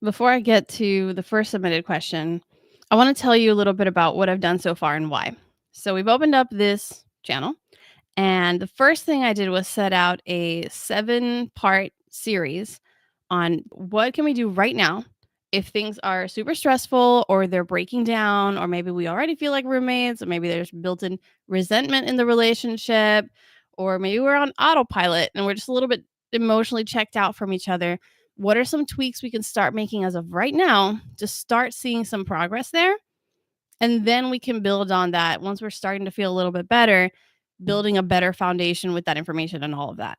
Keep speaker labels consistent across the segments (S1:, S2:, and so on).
S1: Before I get to the first submitted question, I want to tell you a little bit about what I've done so far and why. So, we've opened up this channel, and the first thing I did was set out a 7-part series on what can we do right now if things are super stressful or they're breaking down, or maybe we already feel like roommates, or maybe there's built-in resentment in the relationship, or maybe we're on autopilot and we're just a little bit emotionally checked out from each other. What are some tweaks we can start making as of right now to start seeing some progress there? And then we can build on that once we're starting to feel a little bit better, building a better foundation with that information and all of that.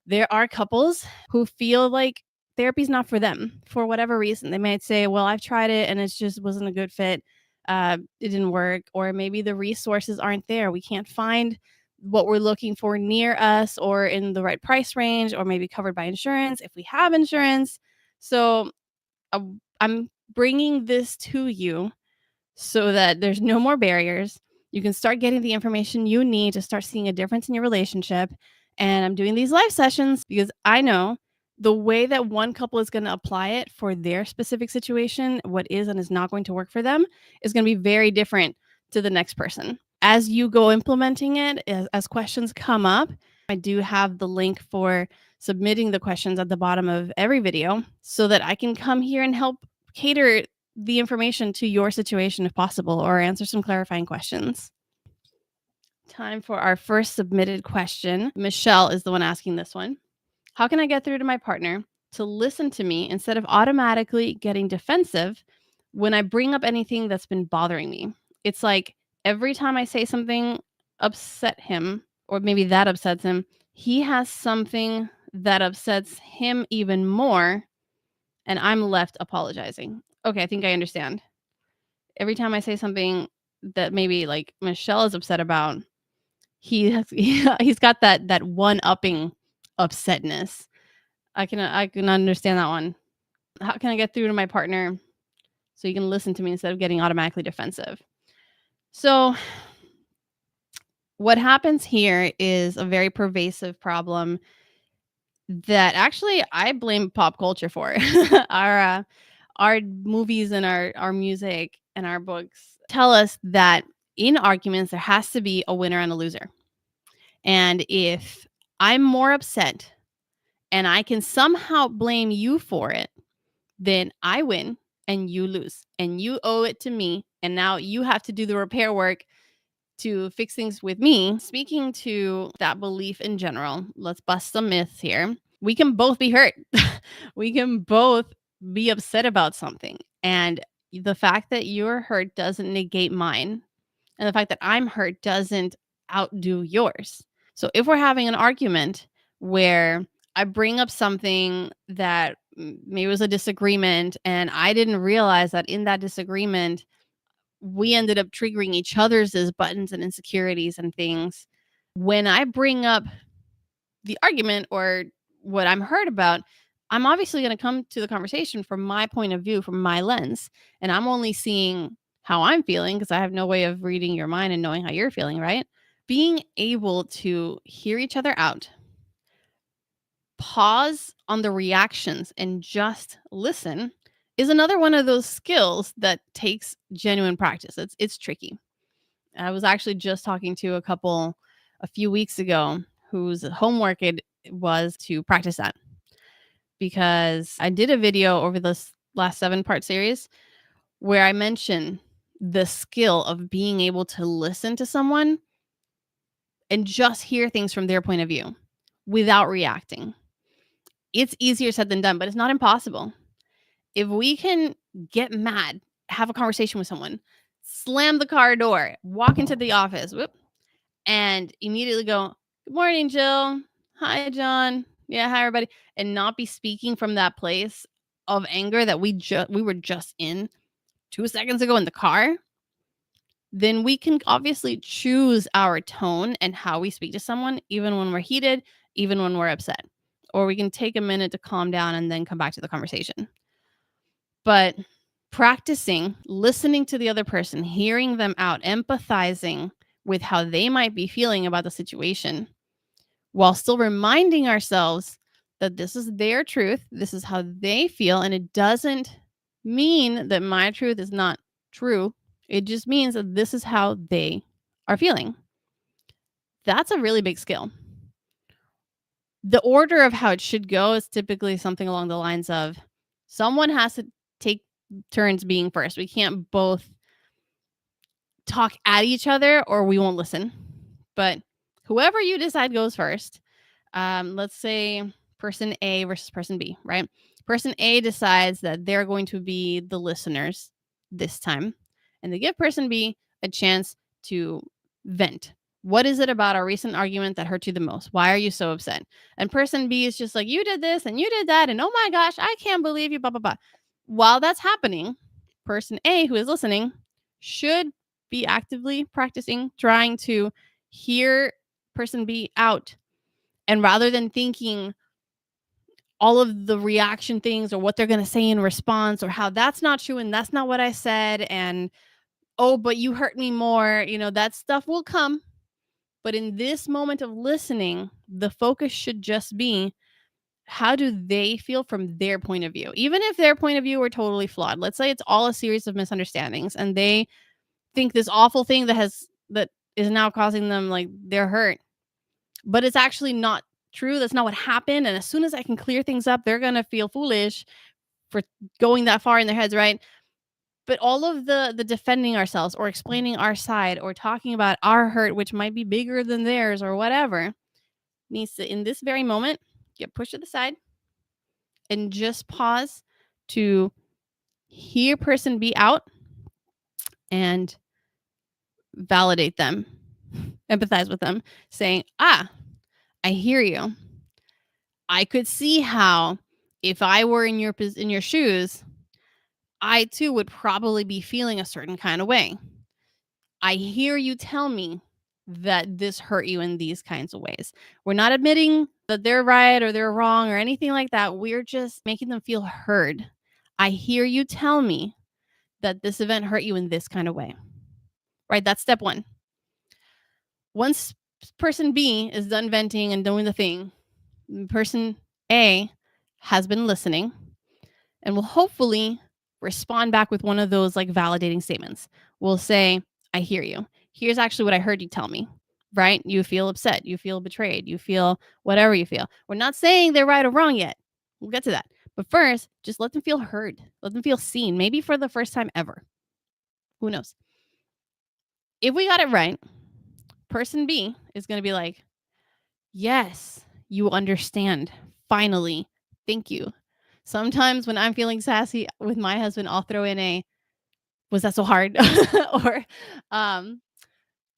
S1: There are couples who feel like therapy's not for them for whatever reason. They might say, "Well, I've tried it and it just wasn't a good fit. It didn't work." Or maybe the resources aren't there. We can't find what we're looking for near us or in the right price range, or maybe covered by insurance if we have insurance. So I'm bringing this to you so that there's no more barriers. You can start getting the information you need to start seeing a difference in your relationship. And I'm doing these live sessions because I know the way that one couple is going to apply it for their specific situation, what is and is not going to work for them, is going to be very different to the next person. As you go implementing it, as questions come up, I do have the link for submitting the questions at the bottom of every video so that I can come here and help cater the information to your situation if possible, or answer some clarifying questions. Time for our first submitted question. Michelle is the one asking this one. How can I get through to my partner to listen to me instead of automatically getting defensive when I bring up anything that's been bothering me? It's like every time I say something upset him, or maybe that upsets him, he has something that upsets him even more, and I'm left apologizing. Okay, I think I understand. Every time I say something that maybe like Michelle is upset about, he's got that one upping upsetness. I can understand that one. How can I get through to my partner so you can listen to me instead of getting automatically defensive? So what happens here is a very pervasive problem that actually I blame pop culture for. our our movies and our music and our books tell us that in arguments there has to be a winner and a loser. And if I'm more upset and I can somehow blame you for it, then I win and you lose. And you owe it to me. And now you have to do the repair work to fix things with me. Speaking to that belief in general, let's bust some myths here. We can both be hurt. We can both be upset about something. And the fact that you're hurt doesn't negate mine. And the fact that I'm hurt doesn't outdo yours. So if we're having an argument where I bring up something that maybe was a disagreement, and I didn't realize that in that disagreement, we ended up triggering each other's buttons and insecurities and things. When I bring up the argument or what I'm hurt about, I'm obviously going to come to the conversation from my point of view, from my lens. And I'm only seeing how I'm feeling because I have no way of reading your mind and knowing how you're feeling, right? Being able to hear each other out, pause on the reactions, and just listen is another one of those skills that takes genuine practice. It's tricky. I was actually just talking to a couple a few weeks ago whose homework it was to practice that, because I did a video over this last 7-part series where I mentioned the skill of being able to listen to someone and just hear things from their point of view without reacting. It's easier said than done, but it's not impossible. If we can get mad, have a conversation with someone, slam the car door, walk into the office, whoop, and immediately go, "Good morning, Jill. Hi, John. Yeah, hi, everybody," and not be speaking from that place of anger that we were just in 2 seconds ago in the car, then we can obviously choose our tone and how we speak to someone, even when we're heated, even when we're upset. Or we can take a minute to calm down and then come back to the conversation. But practicing listening to the other person, hearing them out, empathizing with how they might be feeling about the situation, while still reminding ourselves that this is their truth, this is how they feel, and it doesn't mean that my truth is not true. It just means that this is how they are feeling. That's a really big skill. The order of how it should go is typically something along the lines of someone has to take turns being first. We can't both talk at each other or we won't listen. But whoever you decide goes first, let's say person A versus person B, right? Person A decides that they're going to be the listeners this time, and they give person B a chance to vent. What is it about our recent argument that hurt you the most? Why are you so upset? And person B is just like, you did this and you did that. And oh my gosh, I can't believe you, blah, blah, blah. While that's happening, person A, who is listening, should be actively practicing trying to hear person B out. And rather than thinking all of the reaction things or what they're going to say in response or how that's not true and that's not what I said and oh, but you hurt me more, that stuff will come. But in this moment of listening, the focus should just be how do they feel from their point of view? Even if their point of view were totally flawed. Let's say it's all a series of misunderstandings and they think this awful thing that is now causing them like they're hurt, but it's actually not true. That's not what happened. And as soon as I can clear things up, they're going to feel foolish for going that far in their heads, right? But all of the defending ourselves or explaining our side or talking about our hurt, which might be bigger than theirs or whatever, needs to, in this very moment, get pushed to the side and just pause to hear person B out and validate them, empathize with them, saying, I hear you. I could see how if I were in your shoes, I too would probably be feeling a certain kind of way. I hear you tell me that this hurt you in these kinds of ways. We're not admitting that they're right or they're wrong or anything like that. We're just making them feel heard. I hear you tell me that this event hurt you in this kind of way. Right? That's step one. Once person B is done venting and doing the thing, person A has been listening and will hopefully respond back with one of those like validating statements. We'll say, I hear you. Here's actually what I heard you tell me, right? You feel upset. You feel betrayed. You feel whatever you feel. We're not saying they're right or wrong yet. We'll get to that. But first, just let them feel heard. Let them feel seen, maybe for the first time ever. Who knows? If we got it right, person B is going to be like, yes, you understand. Finally. Thank you. Sometimes when I'm feeling sassy with my husband, I'll throw in a, was that so hard? Or,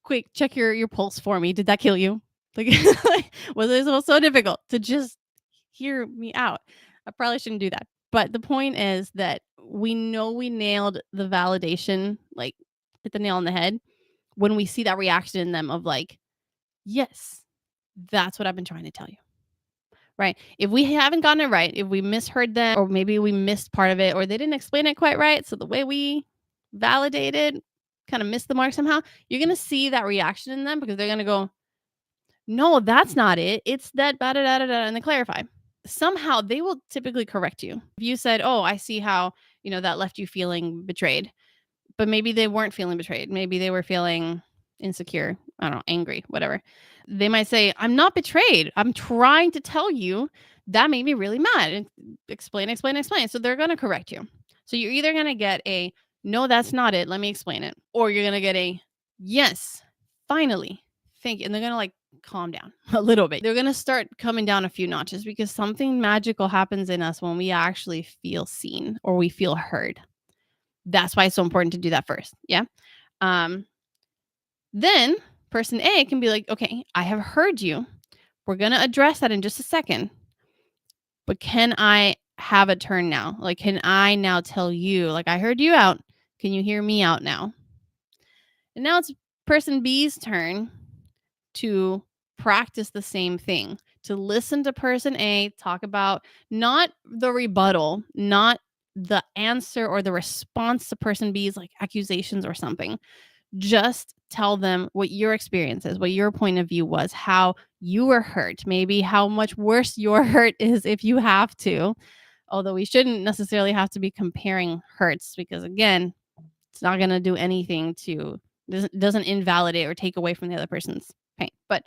S1: quick, check your pulse for me. Did that kill you? Like, was it so difficult to just hear me out? I probably shouldn't do that. But the point is that we know we nailed the validation, like hit the nail on the head when we see that reaction in them of like, yes, that's what I've been trying to tell you. Right. If we haven't gotten it right, if we misheard them, or maybe we missed part of it, or they didn't explain it quite right. So the way we validated kind of missed the mark somehow, you're going to see that reaction in them because they're going to go, no, that's not it. It's that, da, da, da, da, da, and they clarify. Somehow they will typically correct you. If you said, oh, I see how, that left you feeling betrayed, but maybe they weren't feeling betrayed. Maybe they were feeling insecure. I don't know, angry, whatever. They might say, I'm not betrayed. I'm trying to tell you that made me really mad. And explain. So they're going to correct you. So you're either going to get a, no, that's not it. Let me explain it. Or you're going to get a, yes, finally. Thank you. And they're going to like calm down a little bit. They're going to start coming down a few notches because something magical happens in us when we actually feel seen or we feel heard. That's why it's so important to do that first. Yeah. Then person A can be like, okay, I have heard you. We're going to address that in just a second. But can I have a turn now? Like, can I now tell you, like, I heard you out. Can you hear me out now? And now it's person B's turn to practice the same thing, to listen to person A talk about not the rebuttal, not the answer or the response to person B's like accusations or something. Just tell them what your experience is, what your point of view was, how you were hurt, maybe how much worse your hurt is if you have to. Although we shouldn't necessarily have to be comparing hurts because, again, it's not going to do anything to, doesn't invalidate or take away from the other person's pain. But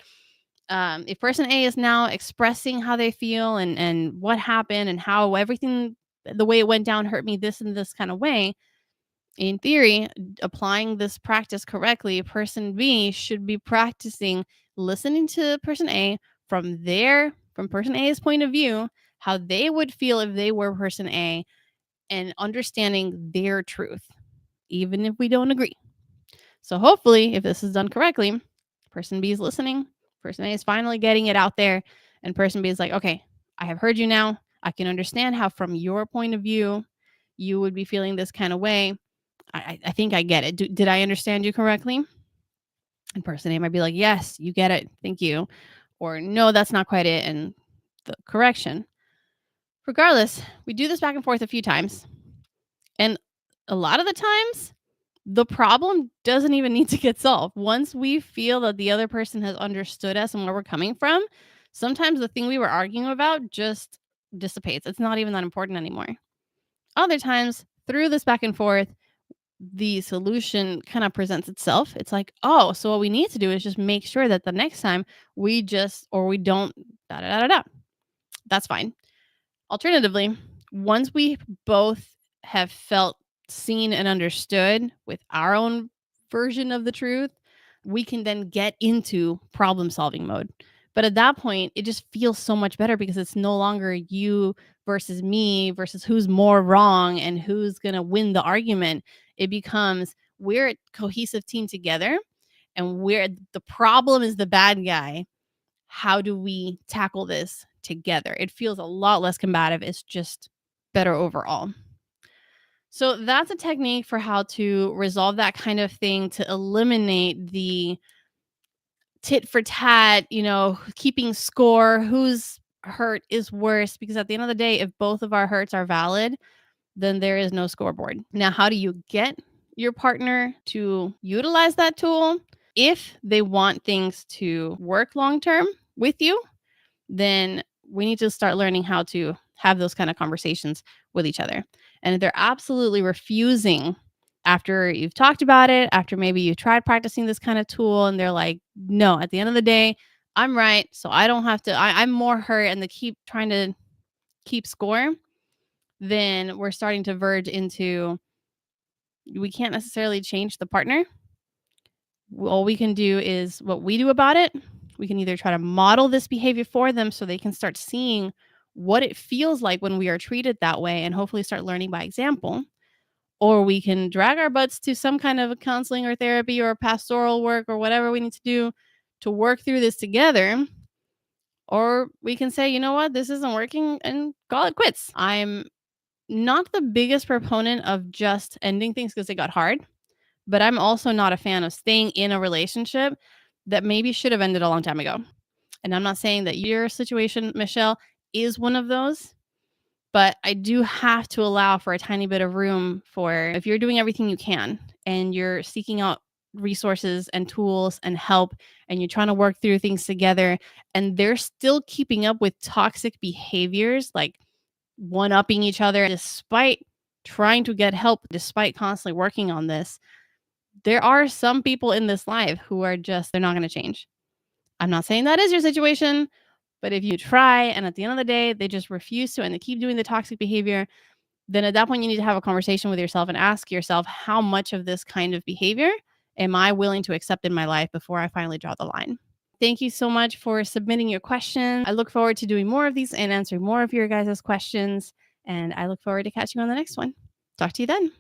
S1: if person A is now expressing how they feel and what happened and how everything, the way it went down, hurt me this and this kind of way, in theory, applying this practice correctly, person B should be practicing listening to person A from person A's point of view, how they would feel if they were person A, and understanding their truth, even if we don't agree. So hopefully, if this is done correctly, person B is listening, person A is finally getting it out there, and person B is like, okay, I have heard you now. I can understand how, from your point of view, you would be feeling this kind of way. I think I get it. Did I understand you correctly? And person A might be like, yes, you get it. Thank you. Or no, that's not quite it. And the correction. Regardless, we do this back and forth a few times. And a lot of the times, the problem doesn't even need to get solved. Once we feel that the other person has understood us and where we're coming from, sometimes the thing we were arguing about just dissipates. It's not even that important anymore. Other times, through this back and forth, the solution kind of presents itself. It's like, oh, so what we need to do is just make sure that the next time we don't, da da da da da. That's fine. Alternatively, once we both have felt seen and understood with our own version of the truth, we can then get into problem solving mode. But at that point, it just feels so much better because it's no longer you versus me versus who's more wrong and who's going to win the argument. It becomes we're a cohesive team together, and we're the problem is the bad guy. How do we tackle this together? It feels a lot less combative. It's just better overall. So that's a technique for how to resolve that kind of thing, to eliminate the tit for tat, keeping score, whose hurt is worse. Because at the end of the day, if both of our hurts are valid, then there is no scoreboard. Now, how do you get your partner to utilize that tool? If they want things to work long term with you, then we need to start learning how to have those kind of conversations with each other. And if they're absolutely refusing after you've talked about it, after maybe you tried practicing this kind of tool, and they're like, no, at the end of the day, I'm right. So I don't have to, I'm more hurt, and they keep trying to keep score, then we're starting to verge into we can't necessarily change the partner. All we can do is what we do about it. We can either try to model this behavior for them so they can start seeing what it feels like when we are treated that way and hopefully start learning by example. Or we can drag our butts to some kind of counseling or therapy or pastoral work or whatever we need to do to work through this together. Or we can say, you know what, this isn't working and call it quits. I'm not the biggest proponent of just ending things because it got hard. But I'm also not a fan of staying in a relationship that maybe should have ended a long time ago. And I'm not saying that your situation, Michelle, is one of those, but I do have to allow for a tiny bit of room for if you're doing everything you can and you're seeking out resources and tools and help and you're trying to work through things together and they're still keeping up with toxic behaviors like one-upping each other despite trying to get help, despite constantly working on this, there are some people in this life who are just they're not going to change. I'm not saying that is your situation, but if you try and at the end of the day they just refuse to and they keep doing the toxic behavior, then at that point you need to have a conversation with yourself and ask yourself, how much of this kind of behavior am I willing to accept in my life before I finally draw the line? Thank you so much for submitting your questions. I look forward to doing more of these and answering more of your guys' questions, and I look forward to catching you on the next one. Talk to you then.